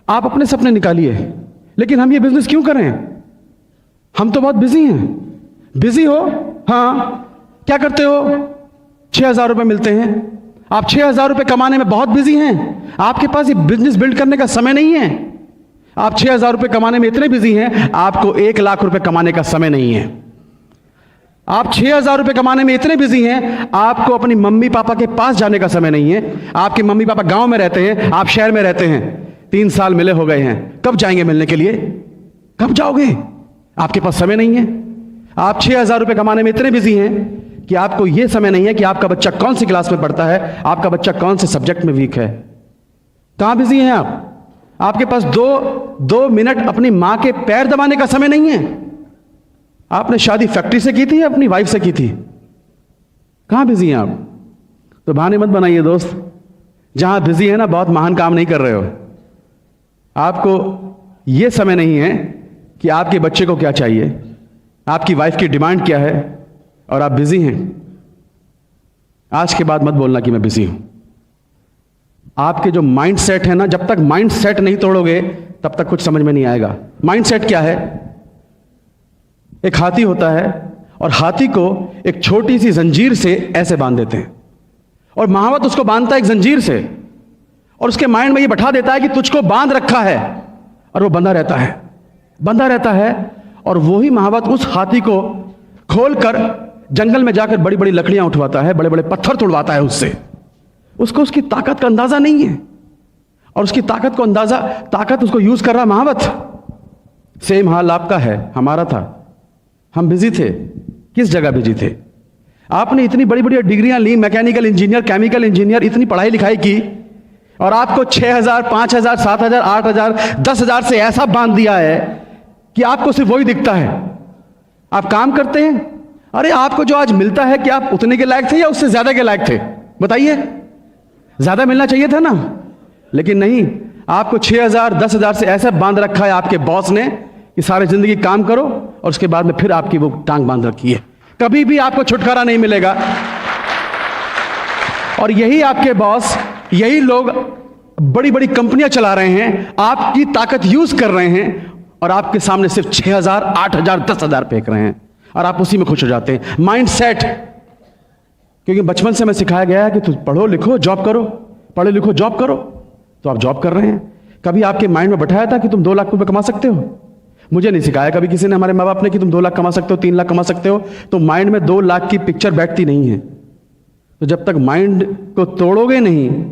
आप अपने सपने निकालिए, लेकिन हम ये बिजनेस क्यों करें? हम तो बहुत बिजी हैं। बिजी हो? हाँ, क्या करते हो? 6,000 रुपए मिलते हैं। आप 6,000 रुपए कमाने में बहुत बिजी हैं। आपके पास ये बिजनेस बिल्ड करने का समय नहीं है। आप 6,000 रुपए कमाने में इतने बिजी हैं, आपको 1,00,000 रुपए कमाने का समय नहीं है। आप 6,000 रुपए कमाने में इतने बिजी हैं, आपको अपनी मम्मी पापा के पास जाने का समय नहीं है। आपके मम्मी पापा गांव में रहते हैं, आप शहर में रहते हैं। 3 साल मिले हो गए हैं, कब जाएंगे मिलने के लिए? कब जाओगे? आपके पास समय नहीं है। आप 6,000 रुपए कमाने में इतने बिजी हैं कि आपको यह समय नहीं है कि आपका बच्चा कौन सी क्लास में पढ़ता है, आपका बच्चा कौन से सब्जेक्ट में वीक है। कहां बिजी हैं आप? आपके पास दो मिनट अपनी मां के पैर दबाने का समय नहीं है। आपने शादी फैक्ट्री से की थी या अपनी वाइफ से की थी? कहां बिजी हैं आप? तो बहाने मत बनाइए दोस्त। जहां बिजी है ना, बहुत महान काम नहीं कर रहे हो। आपको यह समय नहीं है कि आपके बच्चे को क्या चाहिए, आपकी वाइफ की डिमांड क्या है, और आप बिजी हैं। आज के बाद मत बोलना कि मैं बिजी हूं। आपके जो माइंड सेट है ना, जब तक माइंड सेट नहीं तोड़ोगे तब तक कुछ समझ में नहीं आएगा। माइंड सेट क्या है? एक हाथी होता है और हाथी को एक छोटी सी जंजीर से ऐसे बांध देते हैं, और महावत उसको बांधता है एक जंजीर से, और उसके माइंड में ये बैठा देता है कि तुझको बांध रखा है, और वो बंधा रहता है, बंधा रहता है। और वही महावत उस हाथी को खोलकर जंगल में जाकर बड़ी बड़ी लकड़ियां उठवाता है, बड़े बड़े पत्थर तोड़वाता है उससे। उसको उसकी ताकत का अंदाजा नहीं है, और उसकी ताकत उसको यूज कर रहा महावत। सेम हाल आपका है, हमारा था। हम बिजी थे। किस जगह बिजी थे? आपने इतनी बड़ी बड़ी डिग्रियां ली, मैकेनिकल इंजीनियर, केमिकल इंजीनियर, इतनी पढ़ाई लिखाई की, और आपको 6,000, 5,000, 7,000, 8,000, 10,000 से ऐसा बांध दिया है कि आपको सिर्फ वही दिखता है। आप काम करते हैं, अरे आपको जो आज मिलता है, क्या आप उतने के लायक थे या उससे ज्यादा के लायक थे? बताइए। ज्यादा मिलना चाहिए था ना, लेकिन नहीं। आपको 6,000, 10,000 से ऐसा बांध रखा है आपके बॉस ने कि सारी जिंदगी काम करो, और उसके बाद में फिर आपकी वो टांग बांध रखी है। कभी भी आपको छुटकारा नहीं मिलेगा। और यही आपके बॉस, यही लोग बड़ी बड़ी कंपनियां चला रहे हैं, आपकी ताकत यूज कर रहे हैं, और आपके सामने सिर्फ 6,000, 8,000, 10,000 फेंक रहे हैं, और आप उसी में खुश हो जाते हैं। Mind set. क्योंकि बचपन से मैं सिखाया गया है कि तुम पढ़ो लिखो जॉब करो, पढ़ो लिखो जॉब करो, तो आप जॉब कर रहे हैं। कभी आपके माइंड में बैठाया था कि तुम 2 लाख रुपए कमा सकते हो? मुझे नहीं सिखाया कभी किसी ने, हमारे माँ बाप ने, कि तुम 2 लाख कमा सकते हो, 3 लाख कमा सकते हो। तो माइंड में 2 लाख की पिक्चर बैठती नहीं है। तो जब तक माइंड को तोड़ोगे नहीं,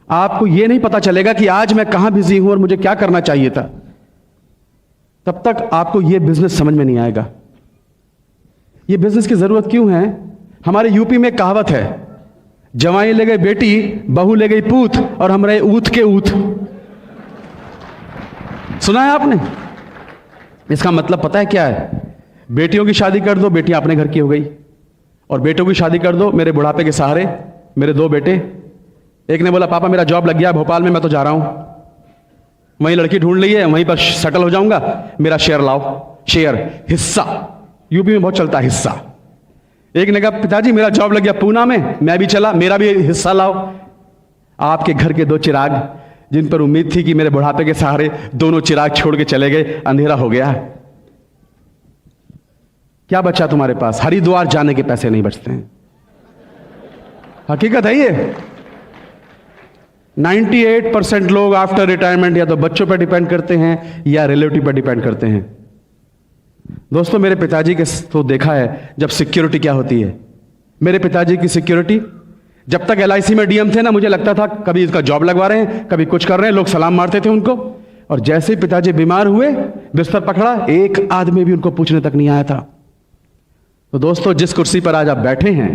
आपको यह नहीं पता चलेगा कि आज मैं कहां बिजी हूं और मुझे क्या करना चाहिए था, तब तक आपको यह बिजनेस समझ में नहीं आएगा। यह बिजनेस की जरूरत क्यों है? हमारे यूपी में कहावत है, जवाई ले गई बेटी, बहू ले गई पूत, और हम रहे ऊत के ऊत। सुना है आपने? इसका मतलब पता है क्या है? बेटियों की शादी कर दो, बेटियां अपने घर की हो गई, और बेटों की शादी कर दो, मेरे बुढ़ापे के सहारे मेरे 2 बेटे। एक ने बोला पापा मेरा जॉब लग गया भोपाल में, मैं तो जा रहा हूं, वहीं लड़की ढूंढ ली है, वहीं पर सेटल हो जाऊंगा, मेरा शेयर लाओ। शेयर, हिस्सा, यूपी में बहुत चलता है हिस्सा। एक ने कहा पिताजी मेरा जॉब लग गया पूना में, मैं भी चला, मेरा भी हिस्सा लाओ। आपके घर के 2 चिराग, जिन पर उम्मीद थी कि मेरे बुढ़ापे के सहारे दोनों चिराग छोड़ के चले गए, अंधेरा हो गया। क्या बचा तुम्हारे पास? हरिद्वार जाने के पैसे नहीं बचते हैं। हकीकत है ये। 98% लोग आफ्टर रिटायरमेंट या तो बच्चों पर डिपेंड करते हैं या रिलेटिव पर डिपेंड करते हैं। दोस्तों मेरे पिताजी के तो देखा है जब सिक्योरिटी क्या होती है। मेरे पिताजी की सिक्योरिटी, जब तक LIC में DM थे ना, मुझे लगता था कभी इसका जॉब लगवा रहे हैं, कभी कुछ कर रहे हैं, लोग सलाम मारते थे उनको। और जैसे ही पिताजी बीमार हुए, बिस्तर पकड़ा, एक आदमी भी उनको पूछने तक नहीं आया था। तो दोस्तों जिस कुर्सी पर आज आप बैठे हैं,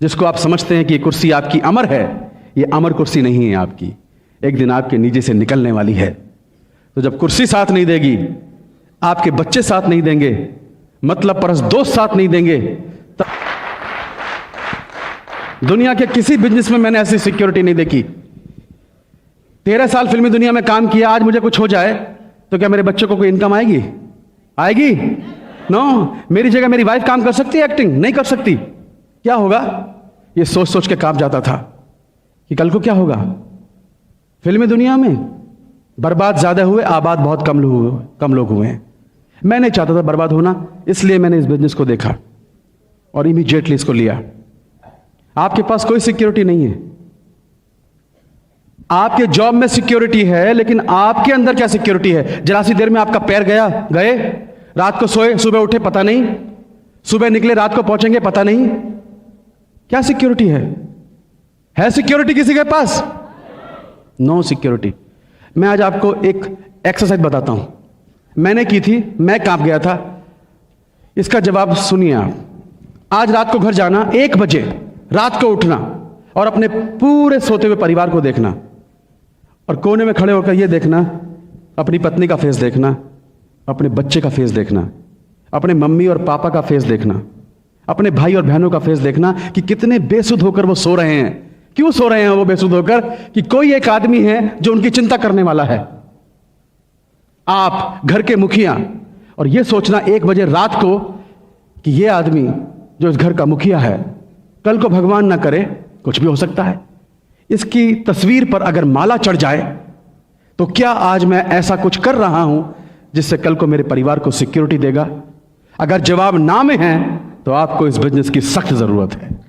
जिसको आप समझते हैं कि ये कुर्सी आपकी अमर है, ये अमर कुर्सी नहीं है आपकी, एक दिन आपके नीचे से निकलने वाली है। तो जब कुर्सी साथ नहीं देगी, आपके बच्चे साथ नहीं देंगे, मतलब परस दोस्त साथ नहीं देंगे, तब दुनिया के किसी बिजनेस में मैंने ऐसी सिक्योरिटी नहीं देखी। 13 साल फिल्मी दुनिया में काम किया, आज मुझे कुछ हो जाए तो क्या मेरे बच्चों को कोई इनकम आएगी? आएगी? नो। मेरी जगह मेरी वाइफ काम कर सकती है एक्टिंग? नहीं कर सकती। क्या होगा? ये सोच सोच के काम जाता था। कि कल को क्या होगा। फिल्मी दुनिया में बर्बाद ज्यादा हुए, आबाद बहुत कम लोग हुए हैं। मैं नहीं चाहता था बर्बाद होना, इसलिए मैंने इस बिजनेस को देखा और इमीडिएटली इसको लिया। आपके पास कोई सिक्योरिटी नहीं है। आपके जॉब में सिक्योरिटी है, लेकिन आपके अंदर क्या सिक्योरिटी है। जरा सी देर में आपका पैर गए, रात को सोए, सुबह उठे पता नहीं, सुबह निकले रात को पहुंचेंगे पता नहीं। क्या सिक्योरिटी है सिक्योरिटी किसी के पास? No security. मैं आज आपको एक एक्सरसाइज बताता हूं, मैंने की थी, मैं कांप गया था। इसका जवाब सुनिए आप। आज रात को घर जाना, 1 बजे रात को उठना और अपने पूरे सोते हुए परिवार को देखना और कोने में खड़े होकर यह देखना, अपनी पत्नी का फेस देखना, अपने बच्चे का फेस देखना, अपने मम्मी और पापा का फेस देखना, अपने भाई और बहनों का फेस देखना कि कितने बेसुध होकर वो सो रहे हैं। क्यों सो रहे हैं वो बेसुध होकर? कि कोई एक आदमी है जो उनकी चिंता करने वाला है। आप घर के मुखिया, और यह सोचना 1 बजे रात को कि यह आदमी जो इस घर का मुखिया है, कल को भगवान ना करे कुछ भी हो सकता है, इसकी तस्वीर पर अगर माला चढ़ जाए तो क्या आज मैं ऐसा कुछ कर रहा हूं जिससे कल को मेरे परिवार को सिक्योरिटी देगा? अगर जवाब ना में है तो आपको इस बिजनेस की सख्त जरूरत है।